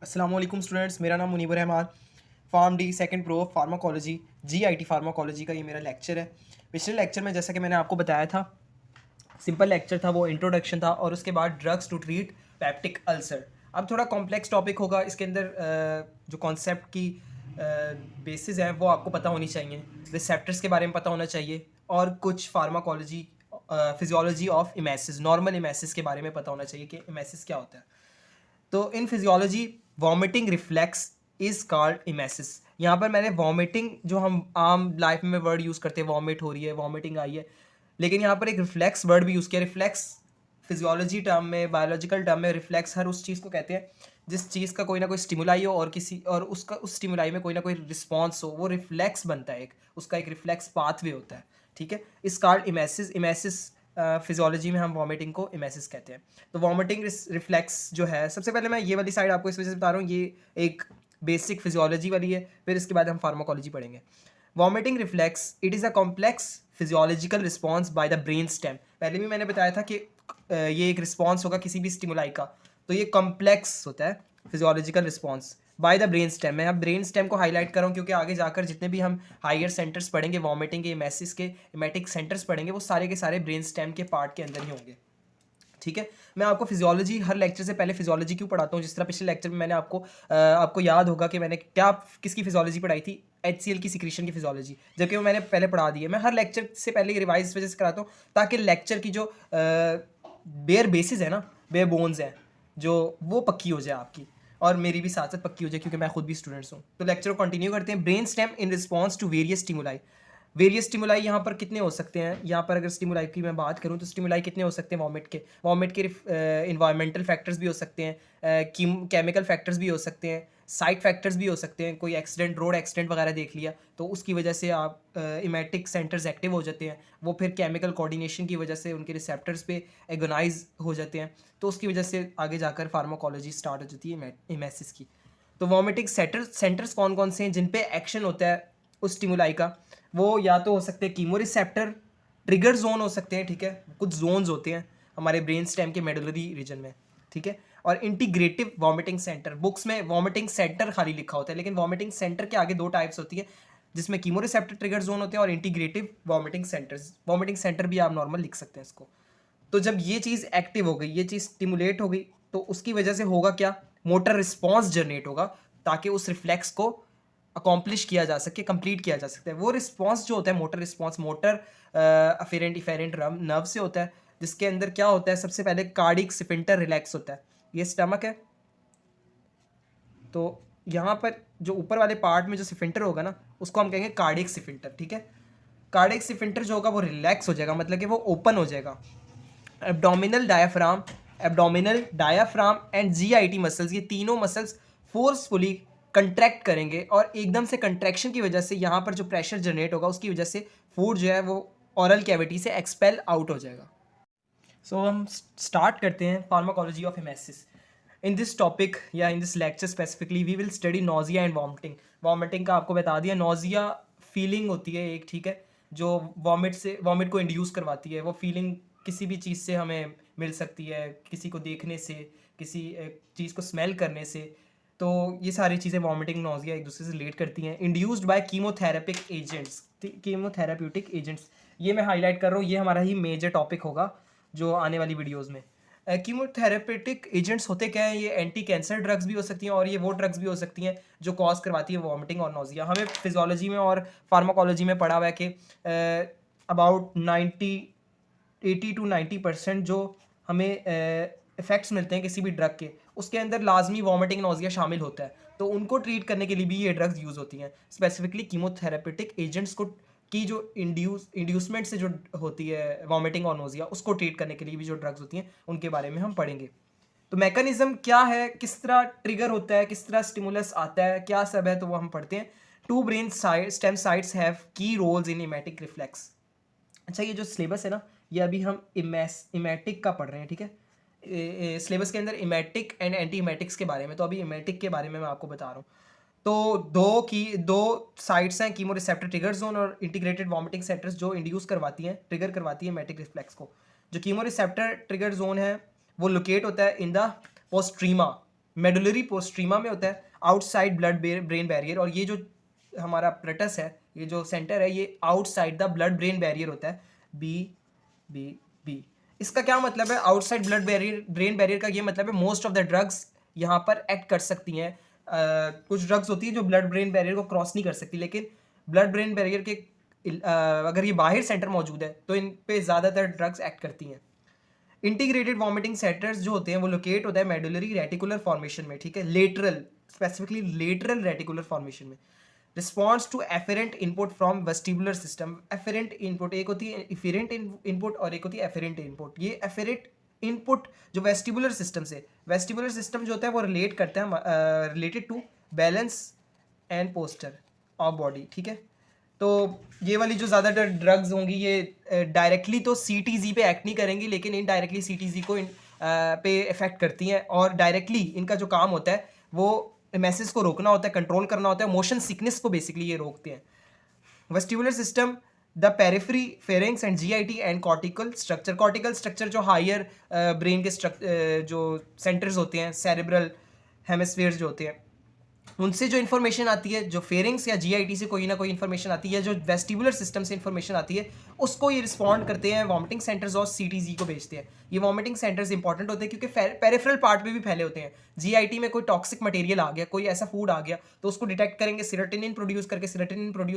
अस्सलाम वालेकुम स्टूडेंट्स, मेरा नाम Munibar Rahman. Pharm D second pro pharmacology GIT pharmacology का ये मेरा लेक्चर है। पिछले लेक्चर में जैसा कि मैंने आपको बताया था, सिंपल लेक्चर था, वो इंट्रोडक्शन था और उसके बाद drugs to treat peptic ulcer. अब थोड़ा कॉम्प्लेक्स टॉपिक होगा, इसके अंदर जो कॉन्सेप्ट की बेसिस है वो आपको पता होनी चाहिए, रिसेप्टर्स के बारे में पता होना चाहिए और कुछ pharmacology physiology of emesis, normal emesis के बारे में पता होना चाहिए कि इमेसिस क्या होता है। तो in physiology vomiting reflex is called emesis. यहाँ पर मैंने वॉमिटिंग, जो हम आम लाइफ में वर्ड यूज़ करते हैं, वॉमिट हो रही है, वॉमिटिंग आई है, लेकिन यहाँ पर एक रिफ्लेक्स वर्ड भी यूज़ किया। रिफ्लेक्स फिजियोलॉजी टर्म में, बायोलॉजिकल टर्म में रिफ्लेक्स हर उस चीज़ को कहते हैं जिस चीज़ का कोई ना कोई स्टिमुलाई हो और किसी और उसका उस स्टिमुलाई में कोई ना कोई रिस्पॉन्स हो, वो रिफ्लेक्स बनता है, एक उसका एक रिफ्लेक्स पाथवे होता है। ठीक है, इस कॉल्ड इमेसिस। इमेसिस फिजियोलॉजी में हम वॉमिटिंग को इमेसिस कहते हैं। तो वॉमिटिंग रिफ्लेक्स जो है, सबसे पहले मैं ये वाली साइड आपको इस वजह से बता रहा हूँ, ये एक बेसिक फिजियोलॉजी वाली है, फिर इसके बाद हम फार्माकोलॉजी पढ़ेंगे। Vomiting reflex it is a complex physiological response by the brain stem. पहले भी मैंने बताया था कि ये एक रिस्पॉन्स होगा किसी भी स्टिमुलाई का, तो ये कॉम्प्लेक्स होता है physiological response by the brain stem. मैं अब ब्रेन स्टेम को हाईलाइट कर रहा हूँ क्योंकि आगे जाकर जितने भी हम हायर सेंटर्स पढ़ेंगे, वॉमिटिंग के, इमेसिस के, इमेटिक सेंटर्स पढ़ेंगे, वो सारे के सारे ब्रेन स्टेम के पार्ट के अंदर ही होंगे। ठीक है, मैं आपको फिजियोलॉजी हर लेक्चर से पहले फिजियोलॉजी क्यों पढ़ाता हूँ। जिस तरह पिछले लेक्चर में मैंने आपको याद होगा कि मैंने क्या किसकी फिजियोलॉजी पढ़ाई थी, HCl की सिक्रीशन की फिजियोलॉजी, जबकि वो मैंने पहले पढ़ा दी है। मैं हर लेक्चर से पहले रिवाइज इस वजह से कराता हूँ ताकि लेक्चर की जो बेयर बेसिस है ना, बेयर बोन्स है जो, वो पक्की हो जाए आपकी, और मेरी भी साथ साथ पक्की हो जाए क्योंकि मैं खुद भी स्टूडेंट्स हूँ। तो लेक्चर को कंटिन्यू करते हैं। Brain stem in response to various stimuli. Various stimuli यहाँ पर कितने हो सकते हैं, यहाँ पर अगर स्टिमुलाई की मैं बात करूँ तो स्टिमुलाई कितने हो सकते हैं वॉमिट के इन्वायरमेंटल फैक्टर्स भी हो सकते हैं, केमिकल फैक्टर्स भी हो सकते हैं, साइड फैक्टर्स भी हो सकते हैं। कोई एक्सीडेंट, रोड एक्सीडेंट वगैरह देख लिया तो उसकी वजह से आप इमेटिक सेंटर्स एक्टिव हो जाते हैं, वो फिर केमिकल कोऑर्डिनेशन की वजह से उनके रिसेप्टर्स पे एगोनाइज हो जाते हैं, तो उसकी वजह से आगे जाकर फार्माकोलॉजी स्टार्ट हो जाती है इमेसिस की। तो वॉमिटिंग सेंटर्स कौन कौन से हैं जिन पे एक्शन होता है उस स्टिमुलाई का, वो या तो हो सकते हैं कीमो रिसेप्टर, ट्रिगर जोन हो सकते हैं। ठीक है, कुछ जोन्स होते हैं हमारे ब्रेन स्टेम के मेडुलरी रीजन में। ठीक है, और इंटीग्रेटिव वॉमिटिंग सेंटर। बुक्स में वॉमिटिंग सेंटर खाली लिखा होता है, लेकिन वॉमिटिंग सेंटर के आगे दो टाइप्स होती है, जिसमें कीमो रिसेप्टर ट्रिगर जोन होते हैं और integrative vomiting centres. Vomiting centre भी आप नॉर्मल लिख सकते हैं इसको। तो जब ये चीज़ एक्टिव हो गई, ये चीज़ स्टिमुलेट हो गई, तो उसकी वजह से होगा क्या, मोटर रिस्पॉन्स जनरेट होगा ताकि उस रिफ्लेक्स को अकॉम्प्लिश किया जा सके, कंप्लीट किया जा सकता है। वो रिस्पॉन्स जो होता है, motor response, motor afferent efferent nerve से होता है, जिसके अंदर क्या होता है, सबसे पहले कार्डिक स्फिंक्टर रिलैक्स होता है। ये स्टमक है, तो यहाँ पर जो ऊपर वाले पार्ट में जो स्फिंक्टर होगा ना, उसको हम कहेंगे कार्डिक स्फिंक्टर। ठीक है, कार्डिक स्फिंक्टर जो होगा वो रिलैक्स हो जाएगा, मतलब कि वो ओपन हो जाएगा। Abdominal diaphragm and GIT muscles, ये तीनों मसल्स फोर्सफुली कंट्रैक्ट करेंगे, और एकदम से कंट्रैक्शन की वजह से यहाँ पर जो प्रेशर जनरेट होगा उसकी वजह से फूड जो है वो ओरल कैविटी से एक्सपेल आउट हो जाएगा। सो हम स्टार्ट करते हैं pharmacology of emesis. In this topic या in this lecture specifically we will study nausea and vomiting. Vomiting का आपको बता दिया, नोजिया फीलिंग होती है एक, ठीक है, जो वॉमिट को इंड्यूस करवाती है। वो फीलिंग किसी भी चीज़ से हमें मिल सकती है, किसी को देखने से, किसी चीज़ को स्मेल करने से। तो ये सारी चीज़ें वॉमिटिंग, नोजिया एक दूसरे से रिलेट करती हैं। Induced by कीमोथेरेपिक agents, chemotherapeutic agents, ये मैं हाईलाइट कर रहा हूँ, ये हमारा ही मेजर टॉपिक होगा जो आने वाली वीडियोज़ में। कीमोथेरेपेटिक एजेंट्स होते क्या हैं, ये एंटी कैंसर ड्रग्स भी हो सकती हैं और ये वो ड्रग्स भी हो सकती हैं जो कॉज करवाती है वॉमिटिंग और नोजिया। हमें फिजियोलॉजी में और फार्माकोलॉजी में पढ़ा हुआ है कि अबाउट 80 to 90% जो हमें इफ़ेक्ट्स मिलते हैं किसी भी ड्रग के, उसके अंदर लाजमी वॉमिटिंग नोजिया शामिल होता है। तो उनको ट्रीट करने के लिए भी ये ड्रग्स यूज़ होती हैं। स्पेसिफिकली कीमोथेरेपेटिक एजेंट्स को की जो इंड्यूसमेंट से जो होती है वॉमिटिंग और नोजिया, उसको ट्रीट करने के लिए भी जो ड्रग्स होती हैं उनके बारे में हम पढ़ेंगे। तो मैकेनिज्म क्या है, किस तरह ट्रिगर होता है, किस तरह स्टिमुलस आता है, क्या सब है, तो वो हम पढ़ते हैं। Two brain stem sites have key roles in emetic reflex. अच्छा, ये जो सिलेबस है ना, ये अभी हम इमेटिक का पढ़ रहे हैं। ठीक है, सिलेबस के अंदर इमेटिक एंड एंटी इमेटिक्स के बारे में, तो अभी इमेटिक के बारे में मैं आपको बता रहा हूँ। तो दो साइट्स हैं, कीमो रिसेप्टर ट्रिगर जोन और इंटीग्रेटेड वॉमिटिंग सेंटर्स, जो इंड्यूस करवाती हैं, ट्रिगर करवाती है इमेटिक रिफ्लेक्स को। जो कीमो रिसेप्टर ट्रिगर जोन है वो लोकेट होता है इन द पोस्ट्रीमा, मेडुलरी पोस्ट्रीमा में होता है, आउटसाइड ब्लड ब्रेन बैरियर, और ये जो हमारा प्लेटस है, ये जो सेंटर है, ये outside the blood brain barrier होता है, बी बी बी। इसका क्या मतलब है? Outside blood barrier brain barrier का ये मतलब है मोस्ट ऑफ द ड्रग्स यहाँ पर एक्ट कर सकती हैं। कुछ ड्रग्स होती है जो ब्लड ब्रेन बैरियर को क्रॉस नहीं कर सकती, लेकिन ब्लड ब्रेन बैरियर के अगर ये बाहर सेंटर मौजूद है तो इन पे ज़्यादातर ड्रग्स एक्ट करती हैं। इंटीग्रेटेड वॉमिटिंग सेंटर्स जो होते हैं वो लोकेट होता है मेडुलरी रेटिकुलर फॉर्मेशन में, ठीक है, lateral, specifically lateral reticular formation में। Response to afferent input from vestibular system. Afferent input, एक होती है इफेरेंट इनपुट और एक होती है एफेरेंट इनपुट। ये एफेरेंट इनपुट जो वेस्टिबुलर सिस्टम से, वेस्टिबुलर सिस्टम जो होता है वो रिलेट करता है related to balance and posture of body, ठीक है। तो ये वाली जो ज़्यादातर ड्रग्स होंगी ये डायरेक्टली तो CTZ पे एक्ट नहीं करेंगी, लेकिन इनडायरेक्टली CTZ को पे इफेक्ट करती हैं, और डायरेक्टली इनका जो काम होता है वो मैसेज को रोकना होता है, कंट्रोल करना होता है, मोशन सिकनेस को बेसिकली ये रोकते हैं। Vestibular system, the periphery, pharynx and GIT and cortical structure. Cortical structure जो हायर ब्रेन के जो सेंटर्स होते हैं, सेरेब्रल हेमिस्फीयर्स जो होते हैं, उनसे जो इन्फॉर्मेशन आती है, जो फेरिंग्स या GIT से कोई ना कोई इन्फॉर्मेशन आती है, जो वेस्टिबुलर सिस्टम से इन्फॉर्मेशन आती है, उसको ये रिस्पॉन्ड करते हैं वॉमिटिंग सेंटर्स और CTZ को भेजते हैं। ये वॉमिटिंग सेंटर्स इंपॉर्टेंट होते हैं क्योंकि पेरिफेरल पार्ट पे भी फैले होते हैं। GIT में कोई टॉक्सिक मटेरियल आ गया, कोई ऐसा फूड आ गया, तो उसको डिटेक्ट करेंगे, सेरोटोनिन प्रोड्यूस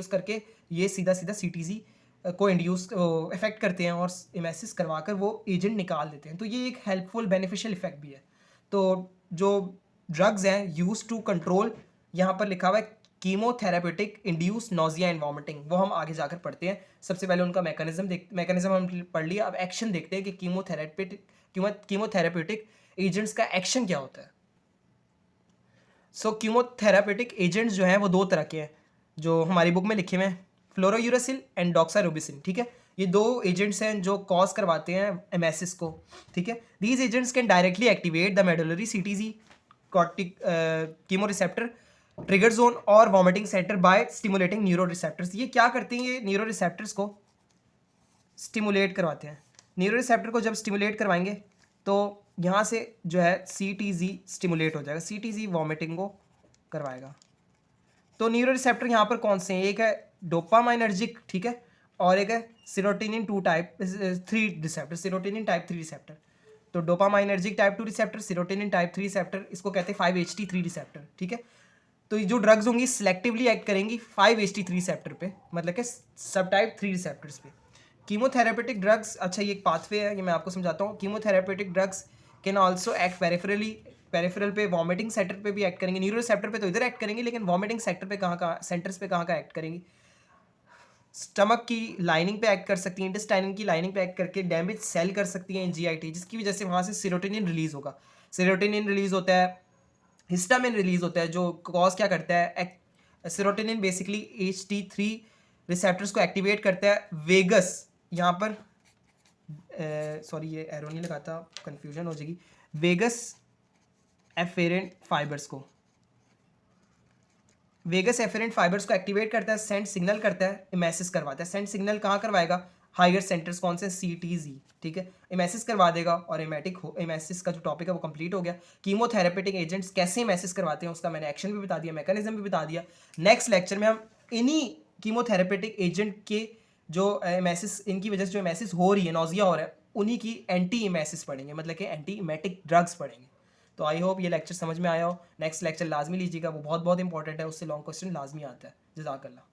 करके ये सीधा CTZ को इंड्यूस इफेक्ट करते हैं और इमेसिस करवाकर वो एजेंट निकाल देते हैं। तो ये एक हेल्पफुल बेनिफिशियल इफेक्ट भी है। तो जो ड्रग्स हैं यूज टू कंट्रोल, यहाँ पर लिखा हुआ है कीमोथेरापेटिक इंड्यूस नोजिया एंड वॉमिटिंग, वो हम आगे जाकर पढ़ते हैं। सबसे पहले उनका मैकेनिज्म हम पढ़ लिया, अब एक्शन देखते हैं कि कीमोथेरापेटिक एजेंट्स का एक्शन क्या होता है। सो कीमोथेरापेटिक एजेंट्स जो हैं वो दो तरह के हैं जो हमारी बुक में लिखे हुए हैं, फ्लोरोयूरासिल एंड डॉक्सारूबिसिन, ठीक है। ये दो एजेंट्स हैं जो कॉज करवाते हैं एमेसिस को, ठीक है। These agents can directly activate the medullary CTZ chemo receptor, trigger zone और vomiting centre by stimulating neuro receptors. ये क्या करते हैं? ये न्यूरो रिसेप्टर्स को स्टिमुलेट करवाते हैं। न्यूरो रिसेप्टर को जब स्टिमुलेट करवाएंगे तो यहाँ से जो है CTZ स्टिमुलेट हो जाएगा, CTZ वॉमिटिंग को करवाएगा। तो न्यूरो रिसेप्टर यहाँ पर कौन से हैं? एक है डोपामाइनर्जिक, ठीक है, और एक है serotonin 3 receptor, serotonin type 3 receptor. तो dopaminergic type 2 receptor, serotonin type 3 receptor, इसको कहते हैं 5-HT3 रिसेप्टर, ठीक है। तो ये जो ड्रग्स होंगी सिलेक्टिवली एक्ट करेंगी 5-HT3 रिसेप्टर पे, मतलब कि सब टाइप 3 रिसेप्टर्स पे। कीमोथेरेपेटिक ड्रग्स, अच्छा ये एक पाथवे है, ये मैं आपको समझाता हूँ। Chemotherapeutic drugs can also act peripheral पे, वॉमिटिंग सेंटर पे भी एक्ट करेंगे। न्यूरो रिसेप्टर पे तो इधर एक्ट करेंगे, लेकिन वॉमिटिंग सेंटर्स पे कहाँ एक्ट करेंगी? स्टमक की लाइनिंग पे एक्ट कर सकती हैं, इंटेस्टाइन की लाइनिंग पे एक्ट करके डैमेज सेल कर सकती हैं GIT, जिसकी वजह से वहाँ से सेरोटोनिन रिलीज होगा। सेरोटोनिन रिलीज होता है, हिस्टामिन रिलीज होता है, जो कॉज क्या करता है? सेरोटोनिन बेसिकली HT3 रिसेप्टर्स को एक्टिवेट करता है। वेगस, यहाँ पर सॉरी ये एरो नहीं लगाता, कंफ्यूजन हो जाएगी। वेगस एफेरेंट फाइबर्स को एक्टिवेट करता है, सेंड सिग्नल करता है, इमेसिस करवाता है। सेंड सिग्नल कहाँ करवाएगा? हायर सेंटर्स कौन से? CTZ, ठीक है, इमेसिस करवा देगा और इमेसिस का जो टॉपिक है वो कंप्लीट हो गया। कीमोथेरेपेटिक एजेंट्स कैसे इमेसिस करवाते हैं उसका मैंने एक्शन भी बता दिया, मैकेनिज्म भी बता दिया। नेक्स्ट लेक्चर में हम इन्हीं कीमोथेरेपेटिक एजेंट के जो इमेसिस, इनकी वजह से जो इमेसिस हो रही है, नोजिया हो रहा है, उन्हीं की एंटी इमेसिस पढ़ेंगे, मतलब कि एंटी इमेटिक ड्रग्स पढ़ेंगे। तो आई होप ये लेक्चर समझ में आया हो। नेक्स्ट लेक्चर लाजमी लीजिएगा, वो बहुत बहुत इंपॉर्टेंट है, उससे लॉन्ग क्वेश्चन लाजमी आता है। जज़ाकल्लाह।